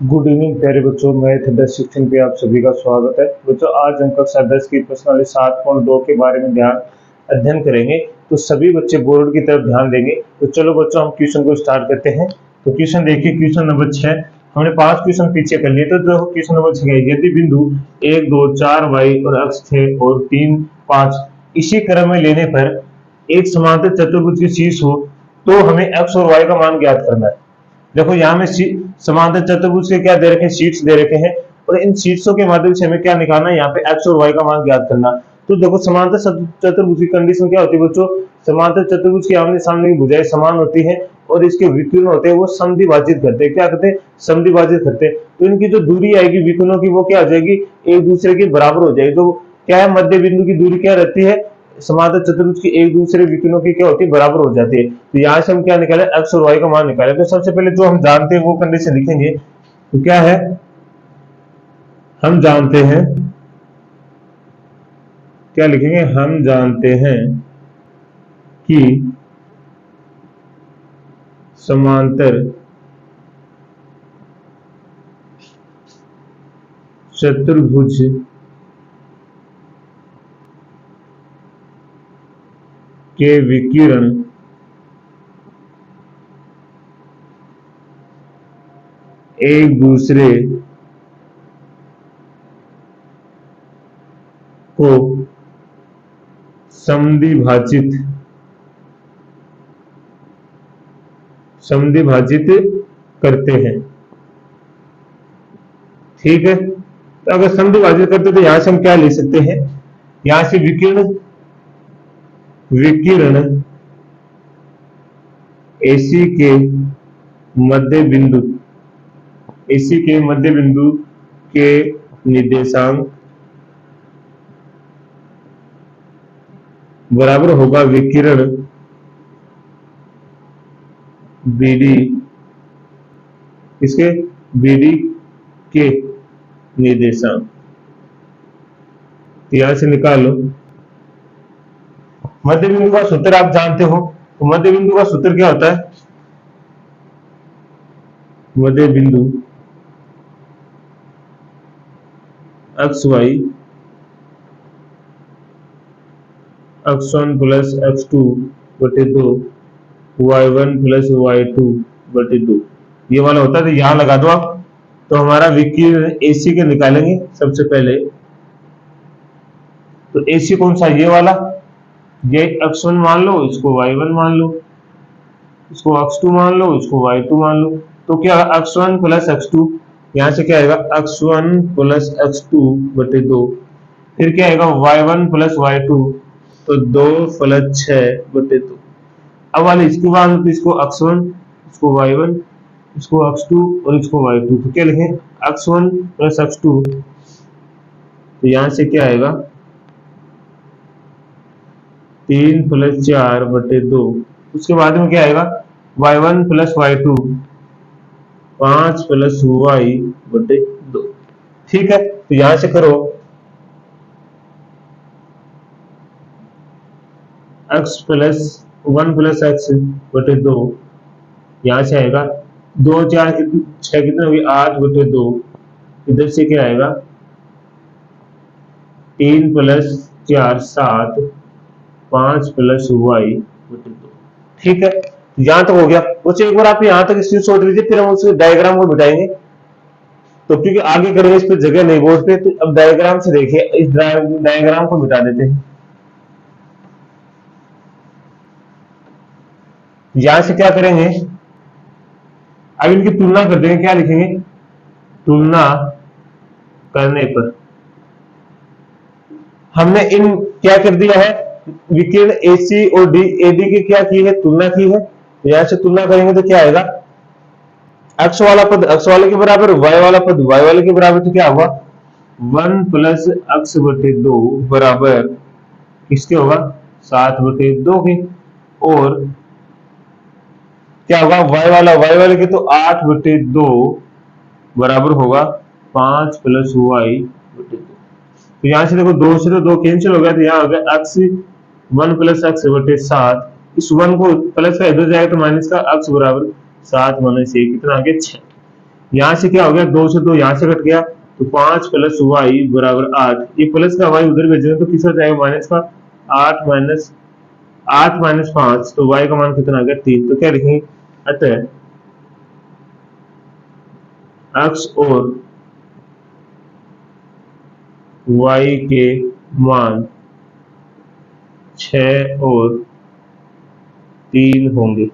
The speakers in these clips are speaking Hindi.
गुड इवनिंग प्यारे बच्चों, मैथ 10 सेक्शन पे आप सभी का स्वागत है। बच्चों, आज हम कक्षा 10 की प्रश्नावली 7.2 के बारे में अध्ययन करेंगे। तो सभी बच्चे बोर्ड की तरफ ध्यान देंगे। तो चलो बच्चों, हम क्वेश्चन को स्टार्ट करते हैं। तो क्वेश्चन देखिए, क्वेश्चन नंबर 6। हमने 5 क्वेश्चन पीछे कर लिए। तो देखो क्वेश्चन नंबर 6 है, यदि बिंदु 1 2 4 वाई और अक्ष 6 और 3 5 इसी क्रम में लेने पर एक समांतर चतुर्भुज की शीर्ष हो तो हमें एक्स और वाई का मान ज्ञात करना है। देखो यहाँ में समांतर चतुर्भुज के क्या दे रखे हैं, शीट्स दे रखे हैं, और इन शीट्सों के माध्यम से हमें क्या निकालना है, यहाँ पे एक्स और वाई का मान ज्ञात करना। तो देखो समांतर चतुर्भुज की कंडीशन क्या होती है बच्चों, समांतर चतुर्भुज की आमने सामने की भुजाएं समान होती हैं और इसके विकर्ण होते हैं वो समद्विभाजित करते हैं। क्या करते हैं, समद्विभाजित करते हैं। तो इनकी जो दूरी आएगी विकर्णों की वो क्या हो जाएगी, एक दूसरे के बराबर हो जाएगी। तो क्या है, मध्य बिंदु की दूरी क्या रहती है, समांतर चतुर्भुज की एक दूसरे विकर्णों की क्या होती है, बराबर हो जाती है। तो यहाँ से हम क्या निकाले, एक्स और वाई का मान निकाले। तो सबसे पहले जो हम जानते हैं वो कंडीशन लिखेंगे। तो क्या है, हम जानते हैं, क्या लिखेंगे, हम जानते हैं कि समांतर चतुर्भुज के विकिरण एक दूसरे को समद्विभाजित करते हैं। ठीक है, तो अगर समद्विभाजित करते हैं तो यहां से हम क्या ले सकते हैं, यहां से विकिरण एसी के मध्य बिंदु के निर्देशांक बराबर होगा विकिरण बीडी, इसके बीडी के निर्देशांक। यहां से निकालो मध्य बिंदु का सूत्र, आप जानते हो। तो मध्य बिंदु का सूत्र क्या होता है, मध्य बिंदु x Y x1 plus x2 बटे 2 y1 प्लस y2 बटे 2 ये वाला होता है। तो यहां लगा दो आप। तो हमारा विकिरण एसी के निकालेंगे सबसे पहले। तो एसी कौन सा, ये वाला, ये x1 मान लो, इसको y1 मान लो, इसको x2 मान लो, इसको y2 मान लो। तो क्या x1 प्लस x2, यहां से क्या आएगा x1 प्लस x2 बटे 2, फिर क्या आएगा y1 प्लस y2, तो 2 प्लस 6 बटे 2। अब वाले इसके बाद तो इसको x1, इसको y1, इसको x2 और इसको y2। तो क्या लिखें, x1 प्लस x2, तो यहां से क्या आएगा 3 प्लस 4 बटे 2। उसके बाद में क्या आएगा y1 plus y2, 5 plus y बटे 2। ठीक है, तो यहां से करो x प्लस 1 प्लस x बटे 2, यहां से आएगा 2 4 6 कितने होगी 8 बटे 2। इधर से क्या आएगा 3 प्लस 4 7, 5 प्लस y बटे 2। ठीक है, यहां तक हो गया। बच्चों एक बार आप यहां तक स्क्रीनशॉट लीजिए, फिर हम उसके डायग्राम को मिटाएंगे। तो क्योंकि आगे करेंगे इस पर जगह नहीं बोर्ड पे, तो अब डायग्राम से देखिए, इस डायग्राम को मिटा देते हैं। यहां से क्या करेंगे, अब इनकी तुलना कर देंगे। क्या लिखेंगे, तुलना करने पर हमने इन क्या कर दिया है, विकिरण एसी और एडी की क्या की है, तुलना की है। यहां से तुलना करेंगे तो क्या आएगा, एक्स वाला पद एक्स वाले के बराबर, वाई वाला पद वाई वाले के बराबर। तो क्या होगा 1 प्लस एक्स बटे 2 बराबर किसके होगा, 7 बटे 2 के। और क्या होगा वाई वाले के, तो 8 बटे 2 बराबर होगा 5 प्लस वाई बटे 2। तो यहां से देखो 2 से तो 2 कैंसिल हो गया, तो यहाँ हो गया एक्स 1 प्लस एक्स बटे 7। इस 1 को प्लस का इधर जाएगा तो माइनस का, एक्स बराबर 7 माइनस 1 कितना आ गया 6। यहाँ से क्या हो गया, 2 से 2 यहाँ से कट गया, तो 5 प्लस वाई बराबर 8। ये प्लस का वाई उधर भेजेंगे तो किस हो जाएगा, माइनस का। 8 माइनस 5, तो वाई का मान कितना आ गया, 3। तो क्या लिखेंगे, अतः एक्स और वाई के मान 6 और 3 होंगे।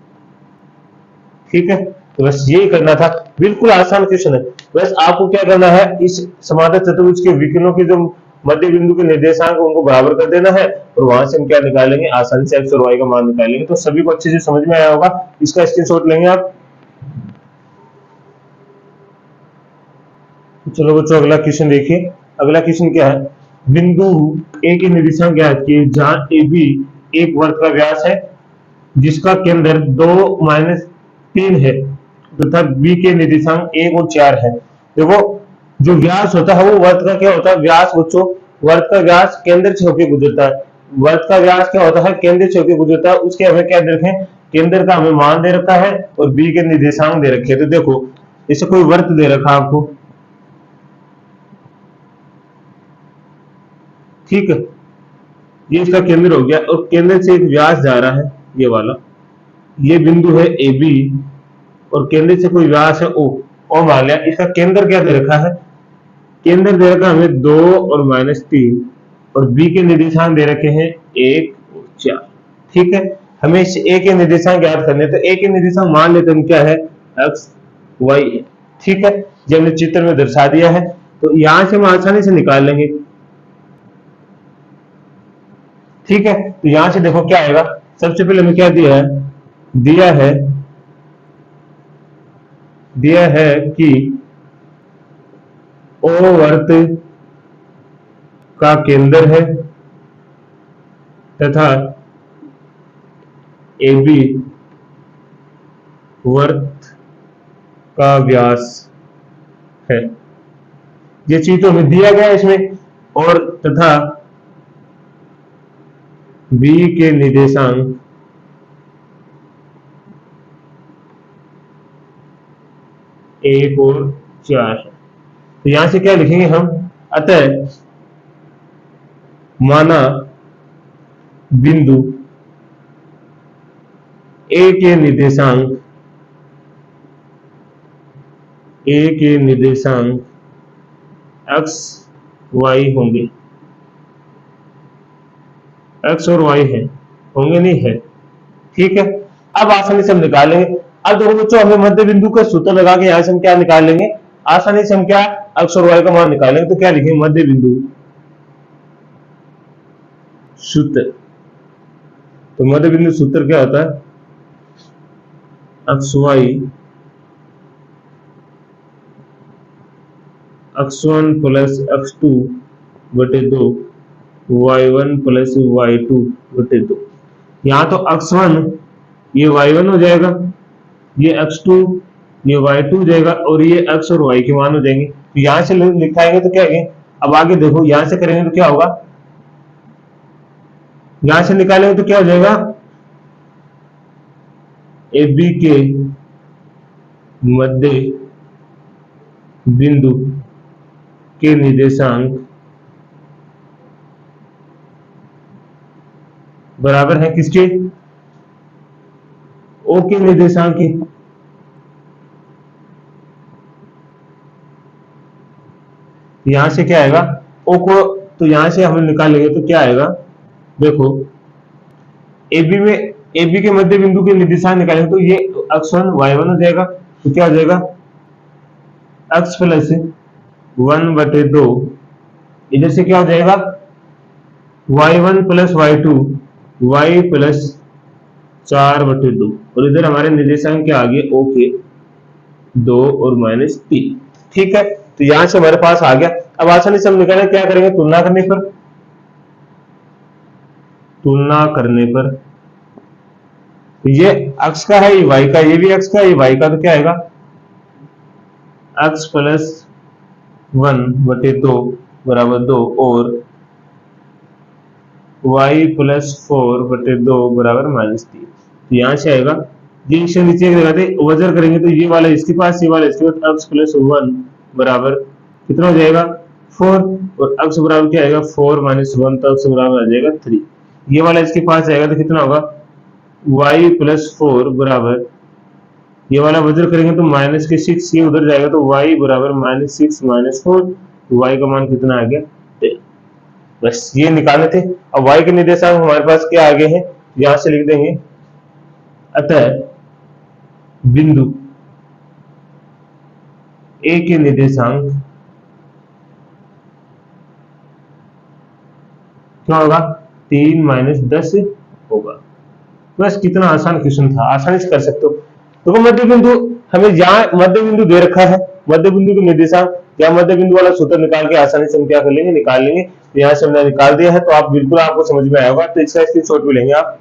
ठीक है, तो बस यही करना था, बिल्कुल आसान क्वेश्चन है। बस आपको क्या करना है, इस समांतर चतुर्भुज के विकर्णों के जो मध्य बिंदु के निर्देशांक उनको बराबर कर देना है, और वहां से हम क्या निकालेंगे, आसानी से एक्स और वाई का मान निकालेंगे। तो सभी को अच्छे से समझ में आया होगा, इसका स्क्रीनशॉट लेंगे आप। चलो बच्चों, अगला क्वेश्चन देखिए। अगला क्वेश्चन क्या है, बिंदु ए के निर्देशांक ज्ञात किए, जहां ए बी एक वर्ग का व्यास है जिसका केंद्र 2-3 है, तथा बी के निर्देशांक 1 और 4 है। देखो, जो व्यास होता है वो वर्ग का क्या होता है, व्यास बच्चों, वर्ग का व्यास केंद्र से होकर गुजरता है। वर्ग का व्यास क्या होता है, केंद्र से होकर गुजरता है। उसके हमें क्या दे रखे, केंद्र का हमें मान दे रखा है और बी के निर्देशांक दे रखे हैं। तो देखो, इसे कोई वर्ग दे रखा आपको, ठीक है, ये इसका केंद्र हो गया, और केंद्र से एक व्यास जा रहा है, ये वाला, ये बिंदु है ए बी, और केंद्र से कोई व्यास है ओ मान लिया। इसका केंद्र क्या दे रखा है, केंद्र दे रखा है हमें 2 और -3, और बी के निर्देशांक दे रखे हैं 1 और 4। ठीक है, हमें इस ए के निर्देशांक ज्ञात करने, तो ए के निर्देशांक मान लेते हैं क्या है, एक्स वाई। ठीक है, जो हमने चित्र में दर्शा दिया है, तो यहां से हम आसानी से निकाल लेंगे। ठीक है, तो यहां से देखो क्या आएगा, सबसे पहले हमें क्या दिया है कि ओ वर्त का केंद्र है तथा ए बी वर्त का व्यास है। ये चीज तो हमें दिया गया है इसमें, और तथा बी के निर्देशांक 1 और 4 है। तो यहां से क्या लिखेंगे हम, अतः माना बिंदु ए के निर्देशांक एक्स वाई होंगे। एक्स और वाई है, होंगे नहीं है। ठीक है, अब आसानी से हम निकालेंगे। अब देखो बच्चों, हमें मध्य बिंदु का सूत्र लगा के यहां से हम क्या निकाल लेंगे, आसानी से हम क्या, एक्स और वाई का मान निकालेंगे। तो क्या लिखेंगे, मध्य बिंदु सूत्र। तो मध्य बिंदु सूत्र क्या होता है, x Y x1 plus x2 बटे 2, y1 प्लस y2 बटे 2। यहाँ तो x1 ये y1 हो जाएगा, ये x2 ये y2 हो जाएगा, और ये x और y के मान हो जाएंगे। तो यहाँ से लिखाएंगे तो क्या है, अब आगे देखो, यहाँ से करेंगे तो क्या होगा, यहाँ से निकालेंगे तो क्या हो जाएगा, ए बी के मध्य बिंदु के निर्देशांक बराबर है किसके, ओ के निर्देशांक के। यहां से क्या आएगा, ओ को, तो यहां से हम निकालेंगे तो क्या आएगा, देखो, एबी के मध्य बिंदु के निर्देशांक निकालेंगे तो ये x1 y1 हो जाएगा। तो क्या हो जाएगा, x प्लस 1 बटे 2, इधर से क्या हो जाएगा, y1 plus y2 y plus 4 बटे 2, और इधर हमारे निर्देशांक क्या आ गए, ओ के 2 और -3। ठीक है, तो यहां से हमारे पास आ गया। अब आसानी से हम निकालें, क्या करेंगे, तुलना करने पर ये x का है, ये y का, ये भी x का, ये y का, तो क्या आएगा, x प्लस 1 बटे 2 बराबर 2, और y प्लस 4 बटे 2 बराबर -3। तो यहां से आएगा ये इसे नीचे लगाते वजर करेंगे तो ये वाला इसके पास, ये वाला इसके पास, x प्लस 1 बराबर कितना हो जाएगा 4, और x बराबर क्या आएगा 4 माइनस 1, तो x बराबर आ जाएगा 3। ये वाला इसके पास जाएगा तो कितना होगा y प्लस 4 बराबर, ये वाला वजर करेंगे तो माइनस के 6, ये उधर जाएगा तो y बराबर माइनस 6 माइनस 4, y का मान कितना आ गया 10। बस ये निकाले थे। अब y के निर्देशांक हमारे पास क्या आगे हैं, यहां से लिख देंगे, अतः बिंदु a के निर्देशांक क्या होगा 3 माइनस 10 होगा। बस कितना आसान क्वेश्चन था, आसानी से कर सकते हो। तो मध्य बिंदु, हमें यहाँ मध्य बिंदु दे रखा है, मध्य बिंदु के निर्देशांक या मध्य बिंदु वाला सूत्र निकाल के आसानी से हम क्या कर लेंगे, निकाल लेंगे। तो यहाँ से हमने निकाल दिया है, तो आप बिल्कुल आपको समझ में आएगा, तो इसका स्क्रीनशॉट भी लेंगे आप।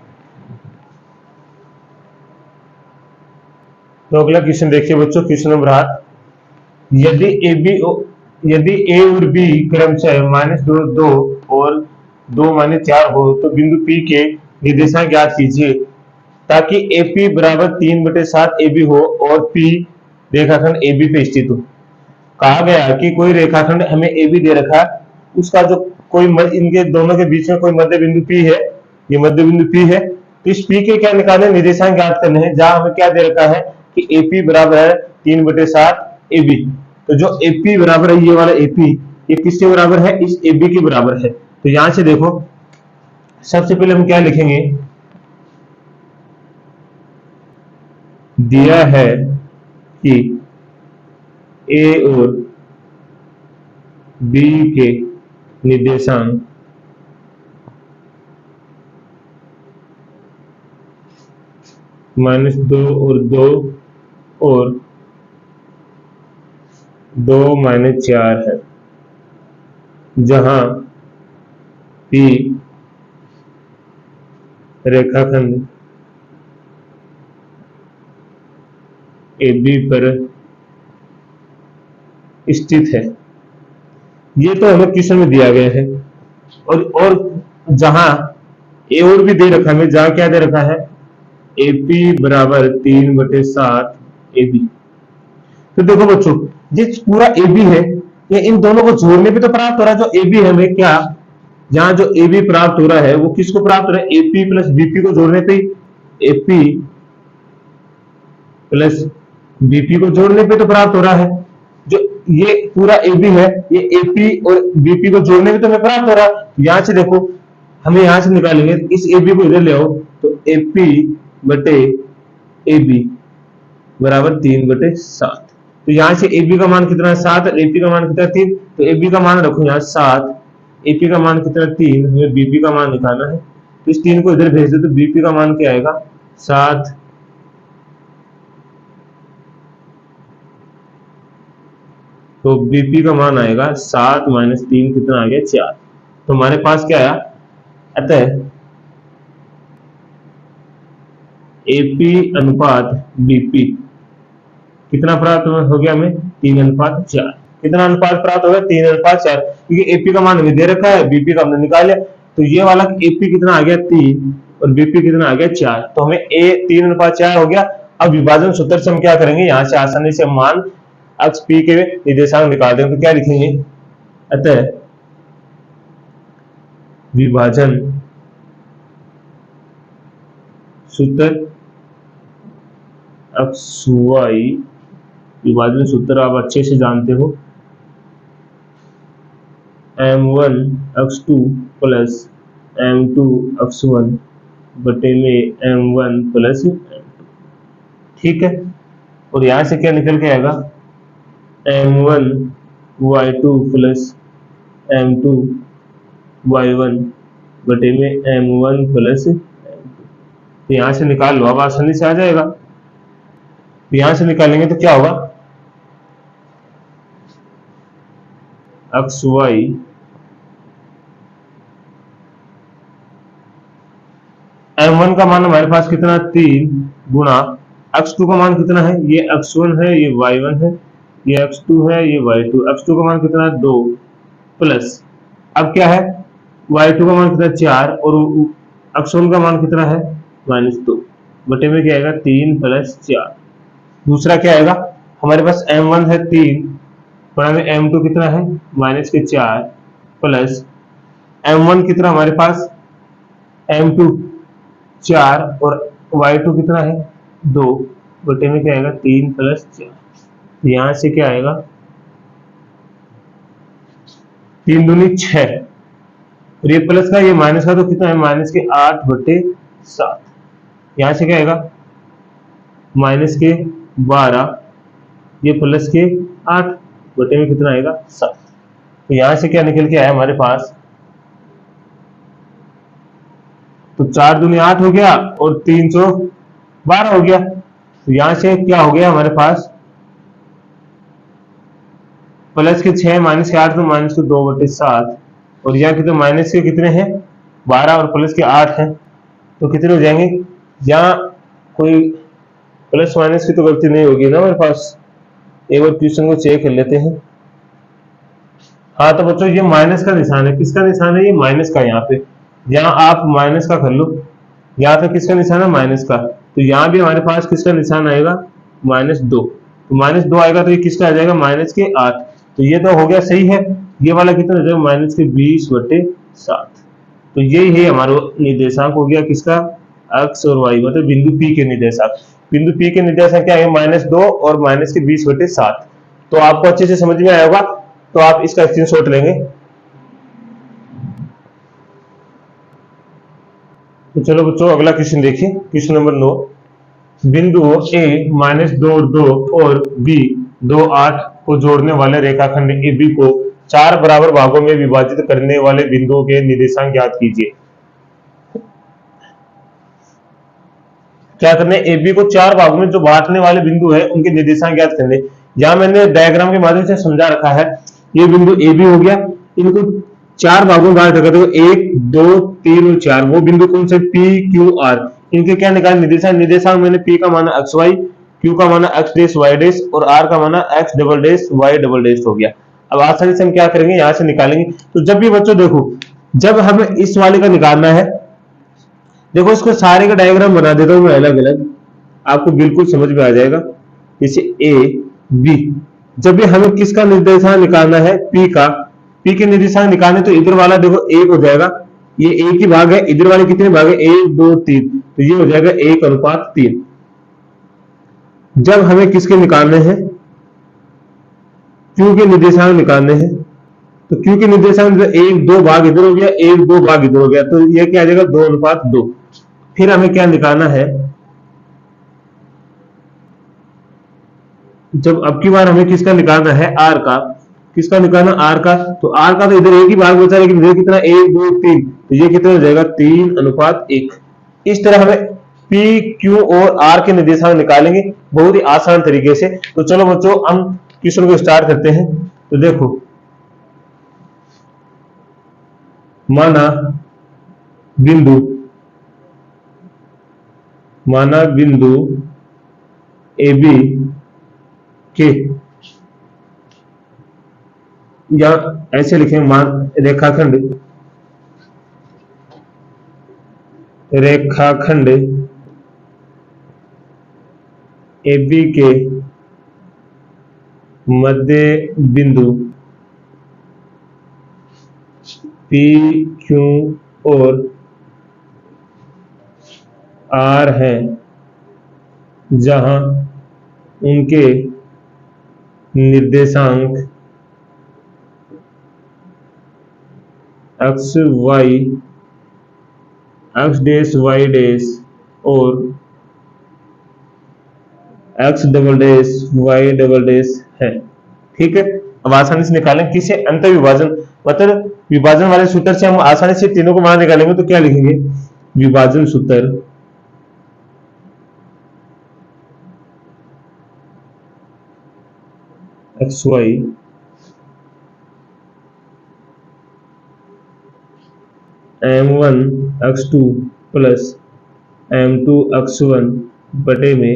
तो अगला क्वेश्चन देखिए बच्चों, क्वेश्चन नंबर 8, यदि ए और बी क्रमशः -2 और 2-4 हो तो बिंदु P के निर्देशांक ज्ञात कीजिए ताकि AP बराबर 3/7 AB हो और P रेखाखंड AB पे स्थित हो। कहा गया कि कोई रेखाखंड हमें AB दे रखा है, उसका जो कोई इनके दोनों के बीच में कोई मध्य बिंदु P है, ये मध्य बिंदु P है, तो इस P के क्या निकालने, निर्देशांक ज्ञात करने हैं। जहां हमें क्या दे रखा है कि AP बराबर है 3/7 AB, तो जो AP बराबर है, ये वाला AP, ये किसके बराबर है, इस AB के बराबर है। तो यहां से देखो, सबसे पहले हम क्या लिखेंगे, दिया है कि A और B के निर्देशांक -2 और 2 और 2-4 है, जहां P रेखाखंड AB पर स्थित है। ये तो हमें क्वेश्चन में दिया गया है, और जहां ए और भी दे रखा है, जहां क्या दे रखा है, AP बराबर 3/7 AB। तो देखो बच्चों, ये पूरा AB है, ये इन दोनों को जोड़ने पे तो प्राप्त हो रहा है। जो AB है हमें क्या, जहां जो AB प्राप्त हो रहा है वो किसको प्राप्त हो रहा है, AP प्लस BP को जोड़ने पे, AP प्लस BP को जोड़ने पे तो प्राप्त हो रहा है। जो ये पूरा AB है, ये AP और BP को जोड़ने पे तो हमें प्राप्त हो रहा है। यहां से देखो, हमें यहां से निकालेंगे, इस AB को इधर ले आओ, तो AP बटे AB बराबर 3/7। तो यहां से AB का मान कितना है 7, AP का मान कितना है 3, तो AB का मान रखो यहाँ 7, AP का मान कितना 3, हमें BP का मान निकालना है। तो इस 3 को इधर भेज दो, तो BP का मान क्या आएगा 7, तो BP का मान आएगा 7 माइनस 3 कितना आ गया 4। तो हमारे पास क्या आया, अतः AP अनुपात BP कितना प्राप्त हो गया हमें 3:4। कितना अनुपात प्राप्त हो गया 3:4, क्योंकि AP का मान हमें दे रखा है, BP का हमने निकाल लिया। तो ये वाला AP कितना आ गया 3 और BP कितना आ गया 4, तो हमें A 3:4 हो गया। अब विभाजन सूत्र से हम क्या करेंगे, यहाँ से आसानी से मान अक्ष P के निर्देशांक निकाल देंगे। तो क्या लिखेंगे, अतः विभाजन सूत्र अक्ष Y, विभाजन सूत्र आप अच्छे से जानते हो, M1 अक्ष 2 प्लस M2 अक्ष 1 बटे में M1 प्लस M2, ठीक है। और यहां से क्या निकल के आएगा, M1 Y2 plus M2 Y1 बटे में M1 प्लस M2। तो यहां से निकाल लो, अब आसानी से आ जाएगा। तो यहां से निकालेंगे तो क्या होगा, अक्ष Y M1 का मान हमारे पास कितना 3 गुणा अक्ष 2 का मान कितना है, ये अक्ष 1 है, ये Y1 है, ये अक्ष 2 है, ये Y2। अक्ष 2 का मान कितना है 2 प्लस, अब क्या है Y2 का मान कितना 4 और अक्ष 1 का मान कितना है -2। बटे में क्या आएगा 3 प्लस 4। दूसरा क्या आएगा, हमारे पास m1 है 3, बड़ा में m2 कितना है माइनस के 4 प्लस m1 कितना हमारे पास m2 4 और y2 कितना है 2, बटे में क्या आएगा 3 प्लस 4। तो यहां से क्या आएगा 3 दूनी 6 और ये प्लस का ये माइनस का, तो कितना है माइनस के 8 बटे 7। यहां से क्या आएगा माइनस के 12, ये प्लस के 8 बटे में कितना आएगा 7। तो यहां से क्या निकल के आया हमारे पास, तो 4 दूनी 8 हो गया और 312 हो गया। तो यहां से क्या हो गया हमारे पास प्लस के 6 माइनस के 8, तो माइनस के 2 बटे 7, और यहाँ कितने माइनस के कितने हैं 12 और प्लस के 8 हैं, तो कितने हो जाएंगे। यहाँ कोई प्लस माइनस की तो गलती नहीं होगी ना हमारे पास, एक बार क्वेश्चन को चेक कर लेते हैं। हाँ तो बच्चों ये माइनस का निशान है, किसका निशान है ये माइनस का, यहाँ पे यहाँ आप माइनस का कर लो, यहाँ पे किसका निशान है माइनस का, तो यहाँ भी हमारे पास किसका निशान आएगा -2, तो -2 आएगा तो ये किसका आ जाएगा माइनस के 8। तो ये तो हो गया सही है, ये वाला कितना हो जाएगा माइनस के 20 बटे 7। तो यही है हमारा निर्देशांक हो गया किसका x और y, मतलब बिंदु P के निर्देशांक। बिंदु P के निर्देशांक क्या है -2 और माइनस के 20 बटे 7। तो आपको अच्छे से समझ में आया होगा, तो आप इसका स्क्रीनशॉट लेंगे। तो चलो बच्चों अगला क्वेश्चन देखिए, क्वेश्चन नंबर 9। बिंदुओं A -2 और B 2 8 को जोड़ने वाले रेखाखंड AB को 4 बराबर भागों में विभाजित करने वाले बिंदुओं के निर्देशांक ज्ञात कीजिए। क्या करने, AB को 4 भागों में जो बांटने वाले बिंदु है उनके निर्देशांक ज्ञात करने। यहाँ मैंने डायग्राम के माध्यम से समझा रखा है, ये बिंदु AB हो गया, इनको 4 भागों में बांट रखा, देखो 1 2 3 और 4, वो बिंदु कौन से P Q R, इनके क्या निकाले निर्देशांक। निर्देशांक मैंने P का माना XY, Q का माना X डैश Y डैश और R का माना X double dash Y double dash हो गया। अब आसानी से हम क्या करेंगे, यहाँ से निकालेंगे। तो जब भी बच्चों देखो, जब हमें इस वाले का निकालना है, देखो इसको सारे का डायग्राम बना देता हूं मैं अलग अलग, आपको बिल्कुल समझ में आ जाएगा। जैसे A B, जब भी हमें किसका निर्देशांक निकालना है P का, P के निर्देशांक निकालने, तो इधर वाला देखो 1 हो जाएगा, ये 1 ही भाग है, इधर वाले कितने भाग है 1 2 3, तो ये हो जाएगा 1:3। जब हमें किसके निकालने हैं Q के निर्देशांक निकालने हैं, तो Q के निर्देशांक 1 2 भाग इधर हो गया, 1 2 भाग इधर हो गया, तो ये क्या आ जाएगा 2:2। फिर हमें क्या निकालना है, जब अब की बार हमें किसका निकालना है R का, किसका निकालना R का, तो R का तो इधर एक ही भाग बचा, लेकिन इधर कितना 1 2 3, तो ये कितना हो जाएगा 3:1। इस तरह हमें P Q और R के निर्देशांक निकालेंगे बहुत ही आसान तरीके से। तो चलो बच्चों हम क्वेश्चन को स्टार्ट करते हैं। तो देखो, माना बिंदु AB के, या ऐसे लिखें, मान रेखाखंड AB के मध्य बिंदु P Q और R है, जहां उनके निर्देशांक X डैश Y डैश और X double dash Y double dash है। ठीक है, अब आसानी से निकालें किसे, अंत विभाजन, मतलब विभाजन वाले सूत्र से हम आसानी से तीनों को मान निकालेंगे। तो क्या लिखेंगे, विभाजन सूत्र XY M1 X2 plus M2 X1 बटे में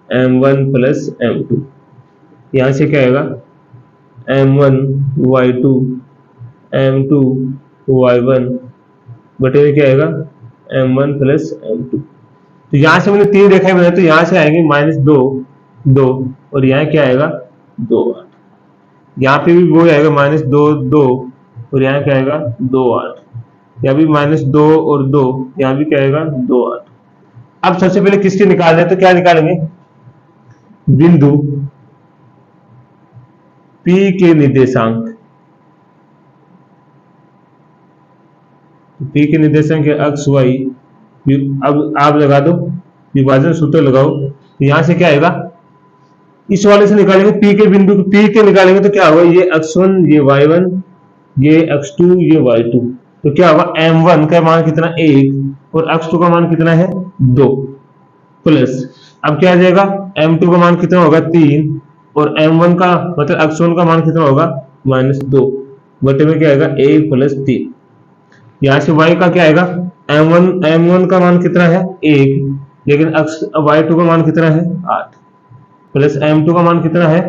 M1 प्लस M2। यहां से क्या आएगा M1 Y2 M2 Y1 बटे में क्या आएगा M1 प्लस M2। तो यहाँ से मैंने 3 रेखाएं बनाई, तो यहाँ से आएंगे -2 2, और यहाँ क्या आएगा 2 8। यहाँ पे भी वो आएगा -2 2, और यहाँ क्या आएगा 2 8। यहाँ भी -2 और 2, यहाँ भी क्या आएगा 2 8। अब सबसे पहले किसके निकालने हैं, तो क्या निकालेंगे, बिंदु P के निर्देशांक। P के निर्देशांक है अक्ष y। अब आप लगा दो, विभाजन सूत्र लगाओ, तो यहां से क्या आएगा, इस वाले से निकालेंगे P के बिंदु P के निकालेंगे, तो क्या होगा, ये x1 ये y1 ये x2 ये y2, तो क्या होगा m1 का मान कितना 1 और x2 का मान कितना है 2, प्लस अब क्या आ जाएगा m2 का मान कितना होगा 3 और m1 का मतलब x1 का मान कितना होगा -2, बटे में क्या आएगा 1 + 3। यहाँ से y का क्या आएगा, m1 का मान कितना है 1, लेकिन y2 का मान कितना है 8, प्लस m2 का मान कितना है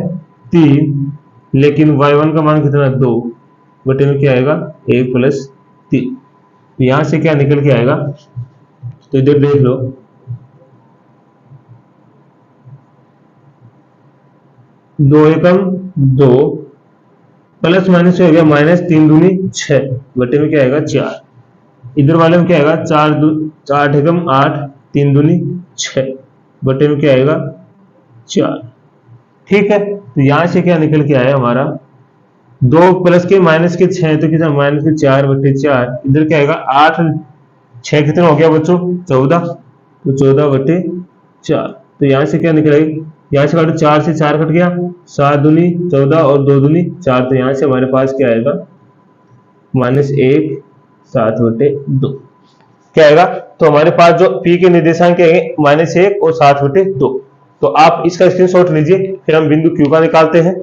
3, लेकिन y1 का मान कितना 2, बटे में क्या आएगा 1 + 3। तो यहाँ से क्या निकल के आएगा, तो इधर देख लो, 2 एकम 2 प्लस माइनस हो गया -3 दूनी 6, बटे में क्या आएगा 4। इधर वाले में क्या आएगा 4 एकम 8 3 दूनी 6, बटे में क्या आएगा 4। ठीक है, तो यहां से क्या निकल के आया हमारा 2 प्लस के माइनस के 6, तो कितना -4 बटे 4। इधर क्या आएगा 8 6 कितना हो गया बच्चों 14, तो 14 बटे 4। तो यहाँ से क्या निकलेगा, यहाँ से काटो 4 से 4 कट गया, 7 दूनी 14 और 2 दूनी 4, तो यहाँ से हमारे पास क्या आएगा -1 7 बटे 2 क्या आएगा। तो हमारे पास जो P के निर्देशांक है -1 और 7 बटे 2। तो आप इसका स्क्रीनशॉट लीजिए, फिर हम बिंदु Q का निकालते हैं।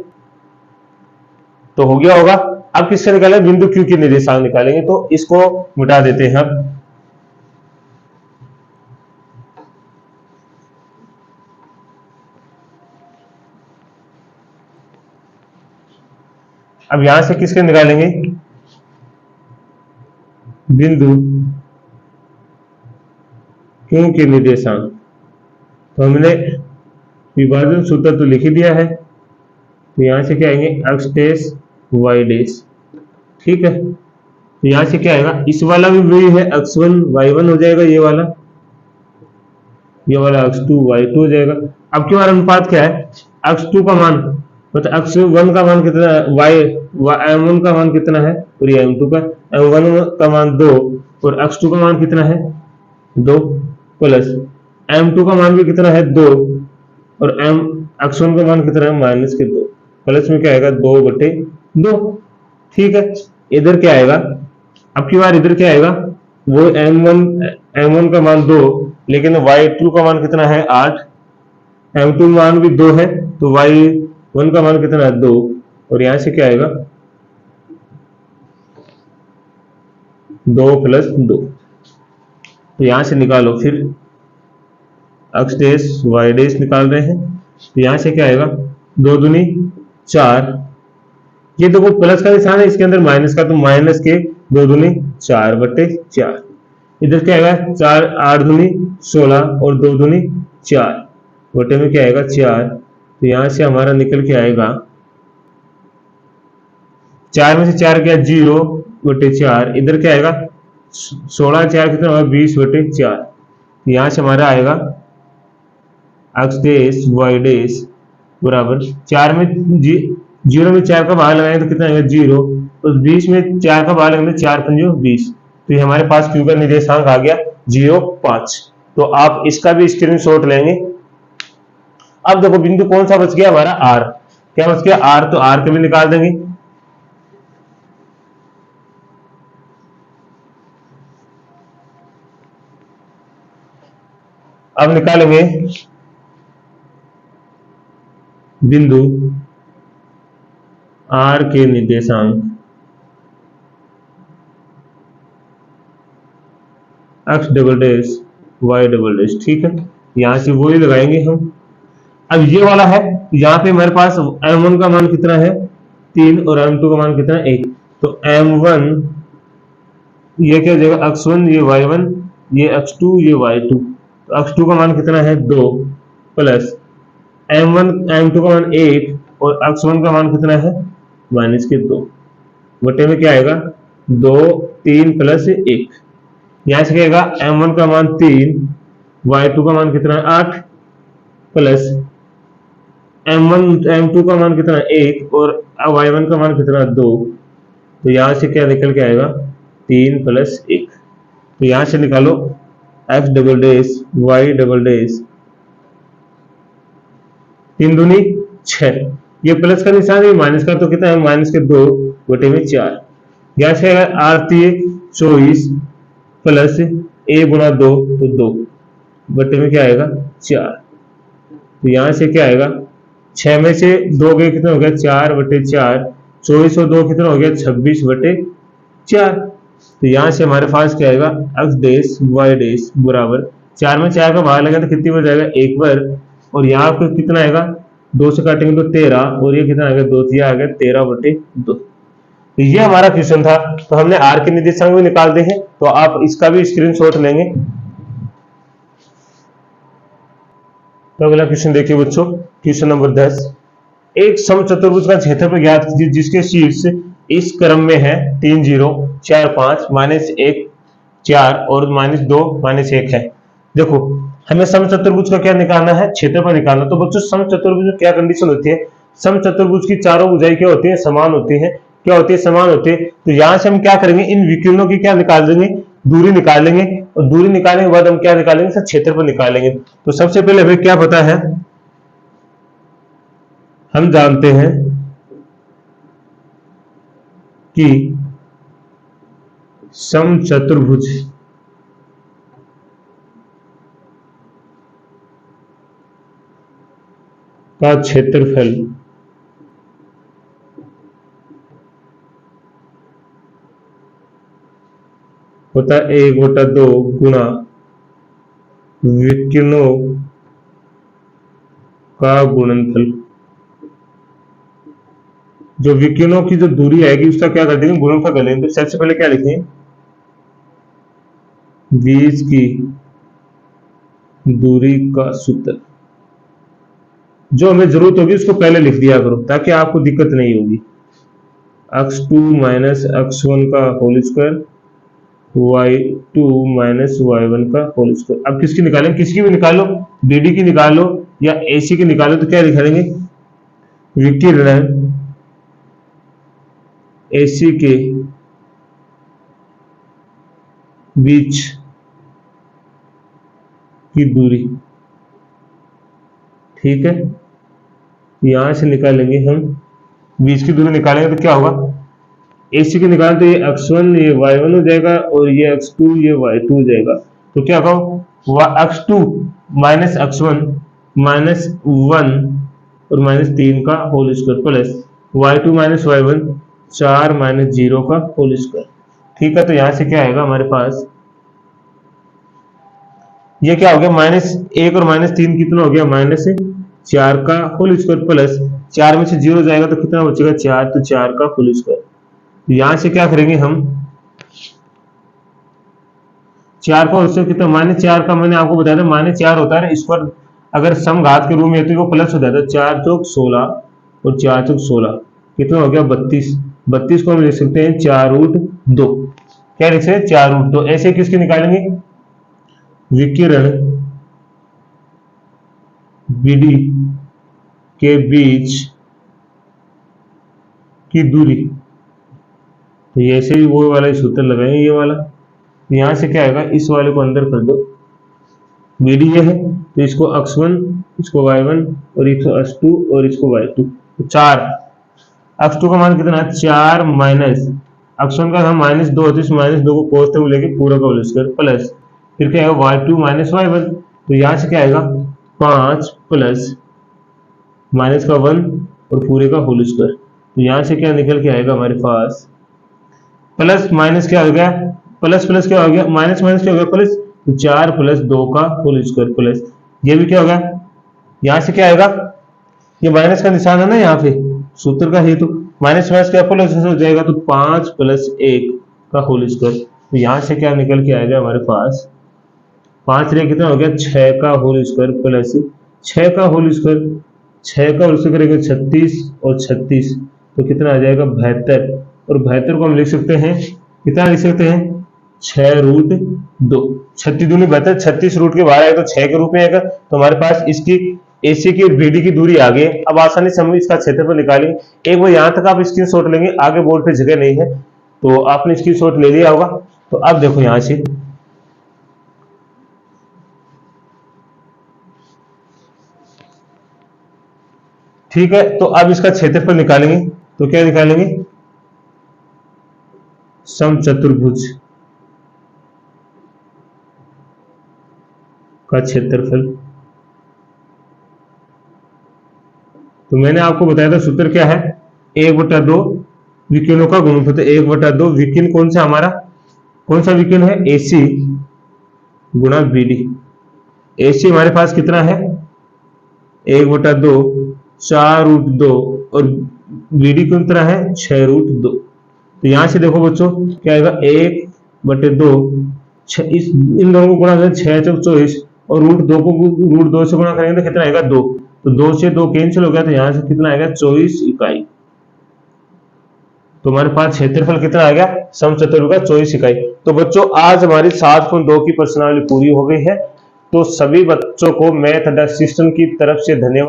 तो हो गया होगा। अब किससे निकालें, बिंदु Q के निर्देशांक निकालेंगे, तो इसको मिटा देते हैं हम। अब यहां से किसके निकालेंगे, बिंदु Q के निर्देशांक। तो हमने विभाजन सूत्र तो लिख ही दिया है, तो यहां से क्या आएंगे x डैश y डैश। ठीक है, तो यहां से क्या आएगा, इस वाला भी वही है, x1 y1 हो जाएगा, ये वाला x2 y2 हो जाएगा। अब क्या अनुपात क्या है, x2 का मान मतलब x1 का मान कितना है, m1 का मान कितना है, और ये m2 का, m1 का मान 2 और x2 का मान कितना है 2, प्लस m2 का मान भी कितना है 2 और x1 का मान कितना है -2, प्लस में क्या आएगा 2 बटे 2। ठीक है, इधर क्या आएगा, अब की बार इधर क्या आएगा, वो m1 का मान 2, लेकिन y2 का मान कितना है 8, m2 मान भी 2 है, तो y1 का मान कितना है 2, और यहां से क्या आएगा 2 + 2। तो यहां से निकालो, फिर x डैश y डैश निकाल रहे हैं, तो यहां से क्या आएगा 2 दूनी 4, ये देखो प्लस का निशान है, इसके अंदर माइनस का, तो माइनस के 2 दूनी 4 बटे 4। इधर क्या आएगा 4 8 दूनी 16 और 2 दूनी 4 बटे में क्या आएगा 4। तो यहां से हमारा निकल के आएगा 4 में से 4 गया 0 बटे 4, इधर क्या आएगा 16 4 कितना होगा 20 बटे 4। यहां से हमारा आएगा x डैश y डैश बराबर 4 में 0 में 4 का बाहर लगाएंगे तो कितना आएगा 0, उस 20 में 4 का बाहर लगाएंगे 4 पंजो 20, तो ये हमारे पास Q का निर्देशांक आ गया 0 5। तो आप इसका भी स्क्रीनशॉट लेंगे। अब देखो बिंदु कौन सा बच गया हमारा R, क्या बच गया R, तो R के भी निकाल देंगे। अब निकालेंगे बिंदु R के निर्देशांक x double dash y double dash. ठीक है, यहां से वो ही लगाएंगे हम। अब ये वाला है, यहाँ पे हमारे पास m1 का मान कितना है 3 और m2 का मान कितना है 1, तो m1 ये क्या हो जाएगा x1 ये y1 ये x2 ये y2, तो x2 का मान कितना है 2 प्लस m2 का मान 1 और x1 का मान कितना है -2 बटे में क्या आएगा 2 3 प्लस 1। यहां से क्या आएगा m1 का मान 3 y2 का मान कितना है 8 प्लस m2 का मान कितना है 1 और y1 का मान कितना है 2। तो यहां से क्या निकल के आएगा 3 प्लस 1। तो यहां से निकालो x double dash y double dash 3 दूनी 6, ये प्लस का निशान है माइनस का, तो कितना है -2 बटे में 4। यहां से आएगा 8 24 प्लस a गुना 2 तो 2 बटे में क्या आएगा 4। तो यहां से क्या आएगा 6 में से 2 गए कितना हो गया 4 बटे 4, 24 और 2 कितना हो गया 26 बटे 4। तो यहां से हमारे पास क्या आएगा x डैश y डैश बराबर 4 में 4 का भाग लगा तो कितनी बार जाएगा 1 बार, और यहाँ पे कितना आएगा 2 से काटेंगे तो 13 और ये कितना आ गया 2 आ गया 13 बटे 2। तो ये हमारा क्वेश्चन था। तो हमने r के निर्देशांक भी निकाल दिए हैं, तो आप इसका भी स्क्रीनशॉट लेंगे। तो अगला क्वेश्चन देखिए बच्चों, क्वेश्चन नंबर 10। एक समचतुर्भुज का क्षेत्रफल ज्ञात कीजिए जिसके शीर्ष इस क्रम में है 3 0 4 5 -1 4 और -2 -1 है। देखो हमें समचतुर्भुज का क्या निकालना है, क्षेत्रफल निकालना। तो बच्चों समचतुर्भुज में क्या कंडीशन होती है, समचतुर्भुज की चारों भुजाएं क्या होती है समान होती है, क्या होती है समान होती है। तो यहां से हम क्या करेंगे इन विकर्णों की क्या निकाल देंगे दूरी निकाल लेंगे, और दूरी निकालने के बाद हम क्या निकालेंगे सर क्षेत्रफल निकालेंगे। तो सबसे पहले हमें क्या पता है, हम जानते हैं कि समचतुर्भुज का क्षेत्रफल होता है 1/2 गुना विकर्णों का गुणनफल। जो विकर्णों की जो दूरी आएगी उसका क्या कर देंगे गुणनफल कर लेंगे। तो सबसे पहले क्या लिखें, बीच की दूरी का सूत्र। जो हमें जरूरत होगी उसको पहले लिख दिया करो ताकि आपको दिक्कत नहीं होगी। x2 माइनस x1 का whole square y2 minus y1 का होल स्क्वायर। अब किसकी निकालेंगे, किसकी भी निकालो, BD की निकालो या AC की निकालो, तो क्या लिखेंगे विकिरण AC के बीच की दूरी, ठीक है। यहां से निकालेंगे हम बीच की दूरी निकालेंगे तो क्या होगा AC की निकालें तो ये x1 ये y1 हो जाएगा और ये x2 ये y2 हो जाएगा। तो क्या होगा x2 माइनस x1 माइनस 1 और -3 का whole square plus y2 minus y1 4 minus 0 का होल स्क्वायर, ठीक है। तो यहां से क्या आएगा हमारे पास, ये क्या हो गया -1 और -3 कितना हो गया -4 का होल स्क्वायर प्लस 4 में से 0 जाएगा तो कितना बचेगा 4, तो 4 का होल स्क्वायर। तो यहां से क्या करेंगे हम 4 का होल स्क्वायर कितना -4 का मैंने आपको बताया था -4 होता है इस पर अगर सम घात के रूप में तो वो प्लस हो जाता है। 4 चौक 16 और 4 चौक 16 कितना हो गया 32। 32 को हम लिख सकते हैं 4√2। क्या लिख सकते हैं 4√2। ऐसे किसके निकालेंगे विकिरण BD के बीच की दूरी। तो ऐसे ही वो वाला सूत्र लगाएंगे ये वाला। यहां से क्या आएगा इस वाले को अंदर कर दो, BD ये है तो इसको x1 इसको y1 और इसको x2 और इसको y2। तो 4 x2 का मान कितना है 4 माइनस x1 का हम -2 होता है, इस -2 को कोस में लेके पूरा का होल स्क्वायर प्लस फिर क्या आएगा y2 माइनस y1। तो यहां से क्या आएगा 5 प्लस माइनस का 1 और पूरे का होल स्क्वायर। तो यहां से क्या निकल के आएगा हमारे पास प्लस माइनस क्या हो गया प्लस प्लस क्या हो गया माइनस माइनस क्या हो गया प्लस। तो 4 प्लस 2 का होल स्क्वायर प्लस ये भी क्या होगा यहां से क्या आएगा ये माइनस का निशान है ना यहाँ पे सूत्र का हेतु, माइनस माइनस क्या प्लस हो जाएगा तो 5 प्लस 1 का होल स्क्वायर। तो यहां से क्या निकल के आएगा हमारे पास 5 रे कितना हो गया 6 का होल स्क्वायर प्लस 6 का होल स्क्वायर, 6 का होल स्क्वायर करेंगे 36 और 36 तो कितना आ जाएगा 72। और 72 को हम लिख सकते हैं, कितना लिख सकते हैं 6√2। 36 दूनी 72, 36 रूट के बाहर आएगा तो 6 के रूप में आएगा। तो हमारे पास इसकी AC की और BD की दूरी आ गई है। अब आसानी से हम इसका क्षेत्रफल निकालेंगे। एक बार यहाँ तक आप स्क्रीनशॉट लेंगे, आगे बोर्ड पे जगह नहीं है तो आपने स्क्रीनशॉट ले लिया होगा। तो अब देखो यहाँ से ठीक है, तो अब इसका क्षेत्रफल निकालेंगे। तो क्या निकालेंगे, समचतुर्भुज का क्षेत्रफल। तो मैंने आपको बताया था सूत्र क्या है, 1/2 विकिरणों का गुणनफल। तो 1/2 विकिरण कौन सा हमारा, कौन सा विकिरण है AC गुणा BD। AC हमारे पास कितना है 1/2 4√2 और BD कितना है 6√2। तो यहां से देखो बच्चों क्या आएगा 1/2 इस इन दोनों को गुणा करें 6 चौक 24 और √2 को √2 से गुणा करेंगे तो कितना आएगा 2। तो 2 से 2 कैंसिल हो गया तो यहां से कितना आएगा 24 इकाई। तो हमारे पास क्षेत्रफल कितना आ गया समचतुर्भुज का 24 इकाई। तो बच्चों आज हमारी 7.2 की प्रश्नावली पूरी हो गई है। तो सभी बच्चों को मैथ असिस्टेंट की तरफ से धन्यवाद।